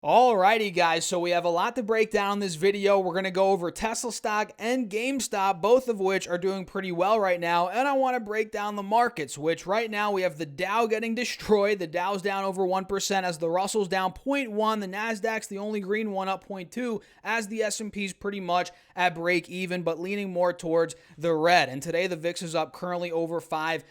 Alrighty guys, so we have a lot to break down in this video. We're going to go over Tesla stock and GameStop, both of which are doing pretty well right now. And I want to break down the markets, which right now we have the Dow getting destroyed. The Dow's down over 1% as the Russell's down 0.1. The Nasdaq's the only green one, up 0.2, as the S&P's pretty much at break even, but leaning more towards the red. And today the VIX is up currently over 5%.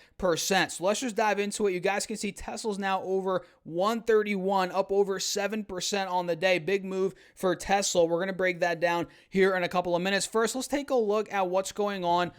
So let's just dive into it. You guys can see Tesla's now over 131, up over 7% on the day. Big move for Tesla. We're going to break that down here in a couple of minutes. First, let's take a look at what's going on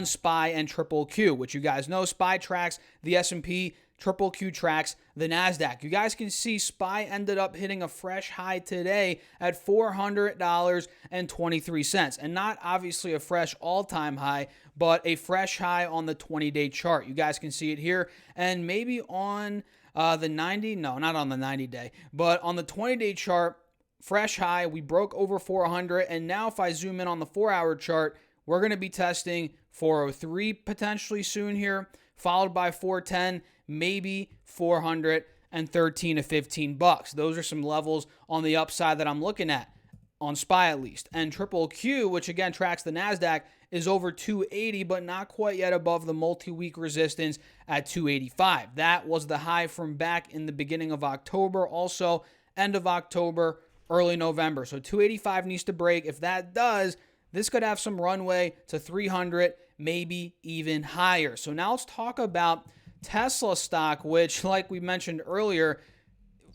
SPY and Triple Q, which you guys know SPY tracks the S&P, Triple Q tracks the Nasdaq. You guys can see SPY ended up hitting a fresh high today at $400.23, and not obviously a fresh all-time high, but a fresh high on the 20-day chart. You guys can see it here, and maybe on the 90, no, not on the 90-day, but on the 20-day chart, fresh high. We broke over 400, and now if I zoom in on the 4-hour chart, we're going to be testing 403 potentially soon here, followed by 410, maybe 413 to 15 bucks. Those are some levels on the upside that I'm looking at on SPY at least. And Triple Q, which again tracks the Nasdaq, is over 280, but not quite yet above the multi-week resistance at 285. That was the high from back in the beginning of October, also end of October, early November. So 285 needs to break. If that does, this could have some runway to 300, maybe even higher. So now let's talk about Tesla stock, which, like we mentioned earlier,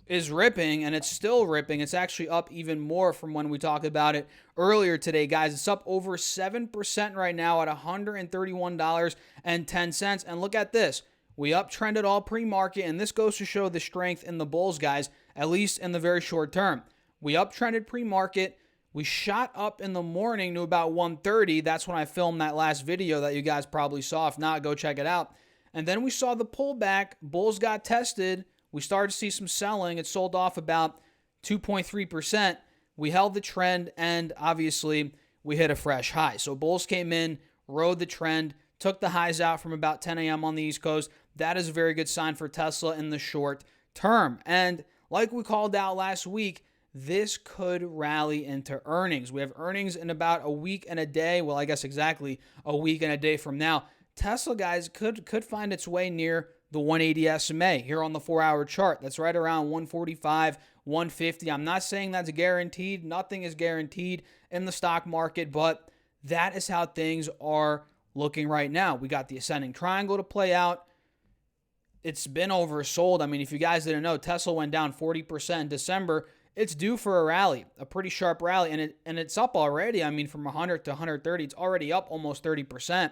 is ripping, and it's still ripping. It's actually up even more from when we talked about it earlier today, guys. It's up over 7% right now at $131.10. And look at this. We uptrended all pre-market, and this goes to show the strength in the bulls, guys, at least in the very short term. We uptrended pre-market. We shot up in the morning to about 130. That's when I filmed that last video that you guys probably saw. If not, go check it out. And then we saw the pullback. Bulls got tested. We started to see some selling. It sold off about 2.3%. We held the trend, and obviously we hit a fresh high. So bulls came in, rode the trend, took the highs out from about 10 a.m. on the East Coast. That is a very good sign for Tesla in the short term. And like we called out last week, this could rally into earnings. We have earnings in about a week and a day. Well, I guess exactly a week and a day from now. Tesla, guys, could find its way near the 180 SMA here on the 4-hour chart. That's right around 145, 150. I'm not saying that's guaranteed. Nothing is guaranteed in the stock market, but that is how things are looking right now. We got the ascending triangle to play out. It's been oversold. I mean, if you guys didn't know, Tesla went down 40% in December. It's due for a rally, a pretty sharp rally, and it's up already. I mean, from 100 to 130, it's already up almost 30%.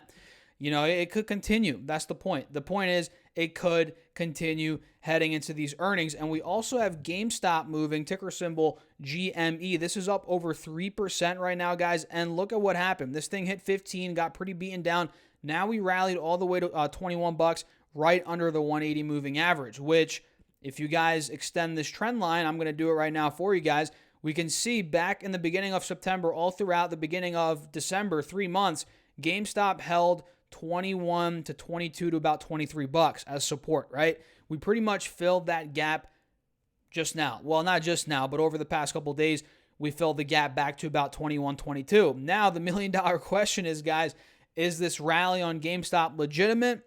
You know, it could continue. That's the point. The point is it could continue heading into these earnings. And we also have GameStop moving, ticker symbol GME. This is up over 3% right now, guys. And look at what happened. This thing hit 15, got pretty beaten down. Now we rallied all the way to 21 bucks, right under the 180 moving average, which if you guys extend this trend line, I'm going to do it right now for you guys. We can see back in the beginning of September, all throughout the beginning of December, 3 months, GameStop held 21 to 22 to about 23 bucks as support, right? We pretty much filled that gap just now. Well, not just now, but over the past couple of days, we filled the gap back to about 21, 22. Now, the $1 million question is, guys, is this rally on GameStop legitimate?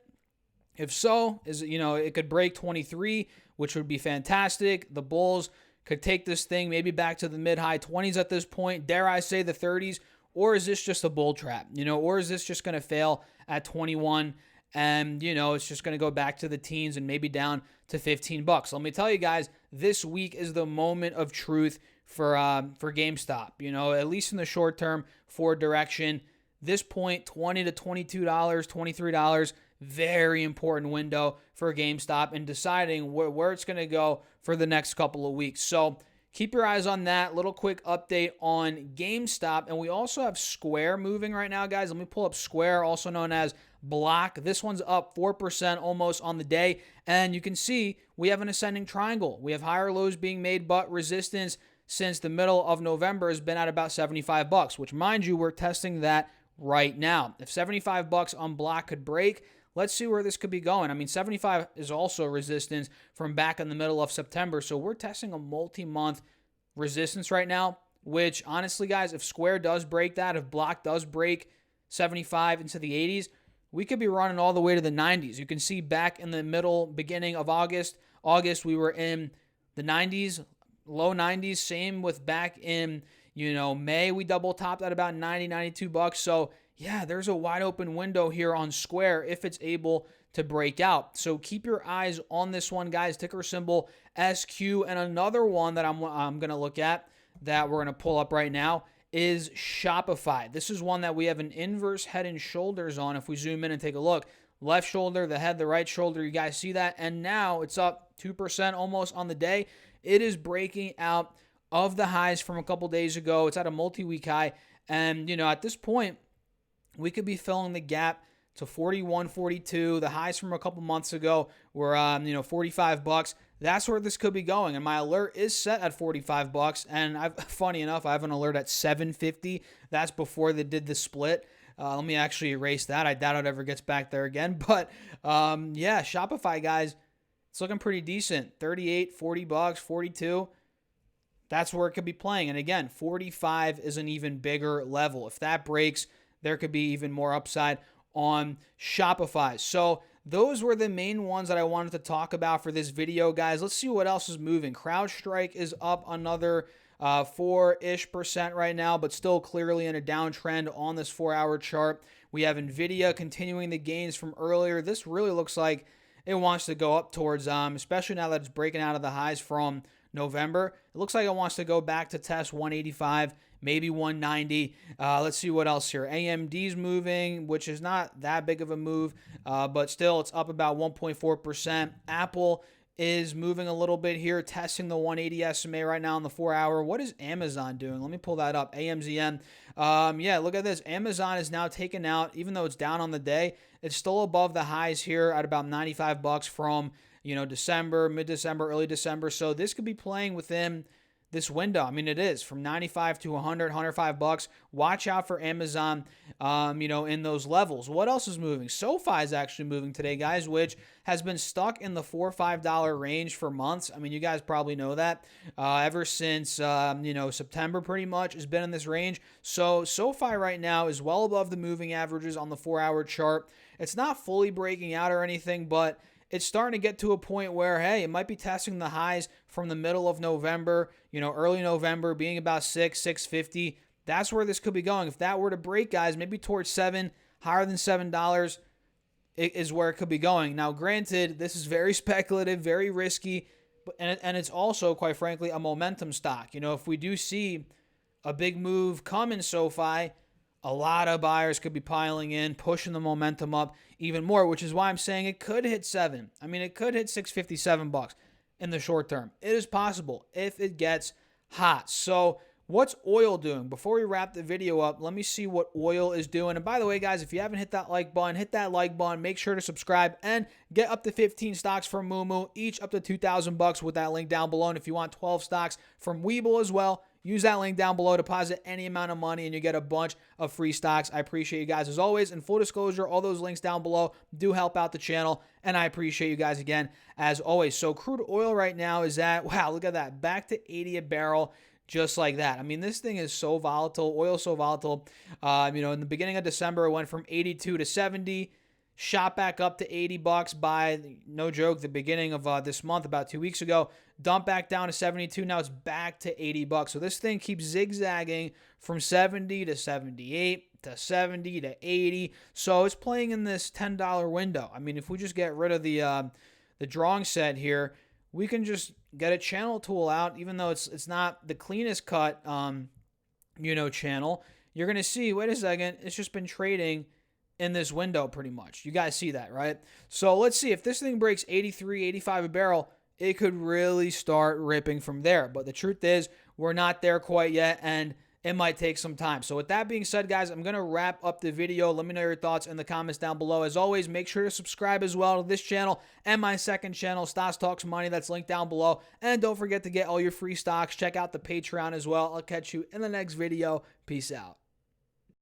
If so, it could break 23, which would be fantastic. The bulls could take this thing maybe back to the mid-high 20s at this point. Dare I say the 30s? Or is this just a bull trap? Or is this just going to fail at 21 and, it's just going to go back to the teens and maybe down to 15 bucks? Let me tell you guys, this week is the moment of truth for GameStop. At least in the short term, for direction. This point, $20 to $22, $23, very important window for GameStop in deciding where it's going to go for the next couple of weeks. So keep your eyes on that. Little quick update on GameStop. And we also have Square moving right now, guys. Let me pull up Square, also known as Block. This one's up 4% almost on the day. And you can see we have an ascending triangle. We have higher lows being made, but resistance since the middle of November has been at about 75 bucks, which, mind you, we're testing that right now. If 75 bucks on Block could break, let's see where this could be going. I mean, 75 is also resistance from back in the middle of September. So we're testing a multi-month resistance right now, which honestly, guys, if Square does break that, if Block does break 75 into the 80s, we could be running all the way to the 90s. You can see back in the beginning of August, we were in the 90s, low 90s. Same with back in, May, we double topped at about 90, 92 bucks. So yeah, there's a wide open window here on Square if it's able to break out. So keep your eyes on this one, guys. Ticker symbol SQ. And another one that I'm going to look at that we're going to pull up right now is Shopify. This is one that we have an inverse head and shoulders on. If we zoom in and take a look, left shoulder, the head, the right shoulder, you guys see that? And now it's up 2% almost on the day. It is breaking out of the highs from a couple days ago. It's at a multi-week high. And, at this point, we could be filling the gap to 41, 42. The highs from a couple months ago were, 45 bucks. That's where this could be going. And my alert is set at 45 bucks. And funny enough, I have an alert at 750. That's before they did the split. Let me actually erase that. I doubt it ever gets back there again. But yeah, Shopify, guys, it's looking pretty decent. 38, 40 bucks, 42. That's where it could be playing. And again, 45 is an even bigger level. If that breaks, there could be even more upside on Shopify. So those were the main ones that I wanted to talk about for this video, guys. Let's see what else is moving. CrowdStrike is up another 4-ish% right now, but still clearly in a downtrend on this 4-hour chart. We have NVIDIA continuing the gains from earlier. This really looks like it wants to go up towards, especially now that it's breaking out of the highs from November. It looks like it wants to go back to test 185, maybe 190. Let's see what else here. AMD's moving, which is not that big of a move, but still it's up about 1.4%. Apple is moving a little bit here, testing the 180 SMA right now on the 4-hour. What is Amazon doing? Let me pull that up. AMZN. Yeah, look at this. Amazon is now taken out, even though it's down on the day. It's still above the highs here at about 95 bucks from, December, mid-December, early December. So this could be playing within this window. I mean, it is from 95 to 100, 105 bucks. Watch out for Amazon, in those levels. What else is moving? SoFi is actually moving today, guys, which has been stuck in the $4 or $5 range for months. I mean, you guys probably know that. Ever since, September pretty much has been in this range. So SoFi right now is well above the moving averages on the 4-hour chart. It's not fully breaking out or anything, but it's starting to get to a point where, hey, it might be testing the highs from the middle of November, early November, being about 650. That's where this could be going. If that were to break, guys, maybe towards $7, higher than $7 is where it could be going. Now, granted, this is very speculative, very risky, and it's also, quite frankly, a momentum stock. If we do see a big move come in SoFi, a lot of buyers could be piling in, pushing the momentum up even more, which is why I'm saying it could hit 7. I mean, it could hit 657 bucks in the short term. It is possible if it gets hot. So what's oil doing? Before we wrap the video up, let me see what oil is doing. And by the way, guys, if you haven't hit that like button, hit that like button. Make sure to subscribe and get up to 15 stocks from Moomoo, each up to 2,000 bucks with that link down below. And if you want 12 stocks from Webull as well, use that link down below, deposit any amount of money, and you get a bunch of free stocks. I appreciate you guys as always. And full disclosure, all those links down below do help out the channel, and I appreciate you guys again as always. So crude oil right now is at, wow, look at that, back to 80 a barrel, just like that. I mean, this thing is so volatile. Oil is so volatile. In the beginning of December, it went from 82 to 70. Shot back up to 80 bucks by, no joke, the beginning of this month, about 2 weeks ago. Dumped back down to 72. Now it's back to 80 bucks. So this thing keeps zigzagging from 70 to 78 to 70 to 80. So it's playing in this $10 window. I mean, if we just get rid of the drawing set here, we can just get a channel tool out, even though it's not the cleanest cut, channel. You're going to see, wait a second, it's just been trading in this window pretty much. You guys see that, right? So let's see if this thing breaks 83, 85 a barrel, it could really start ripping from there. But the truth is, we're not there quite yet, and it might take some time. So with that being said, guys, I'm going to wrap up the video. Let me know your thoughts in the comments down below. As always, make sure to subscribe as well to this channel and my second channel, Stocks Talks Money. That's linked down below. And don't forget to get all your free stocks. Check out the Patreon as well. I'll catch you in the next video. Peace out.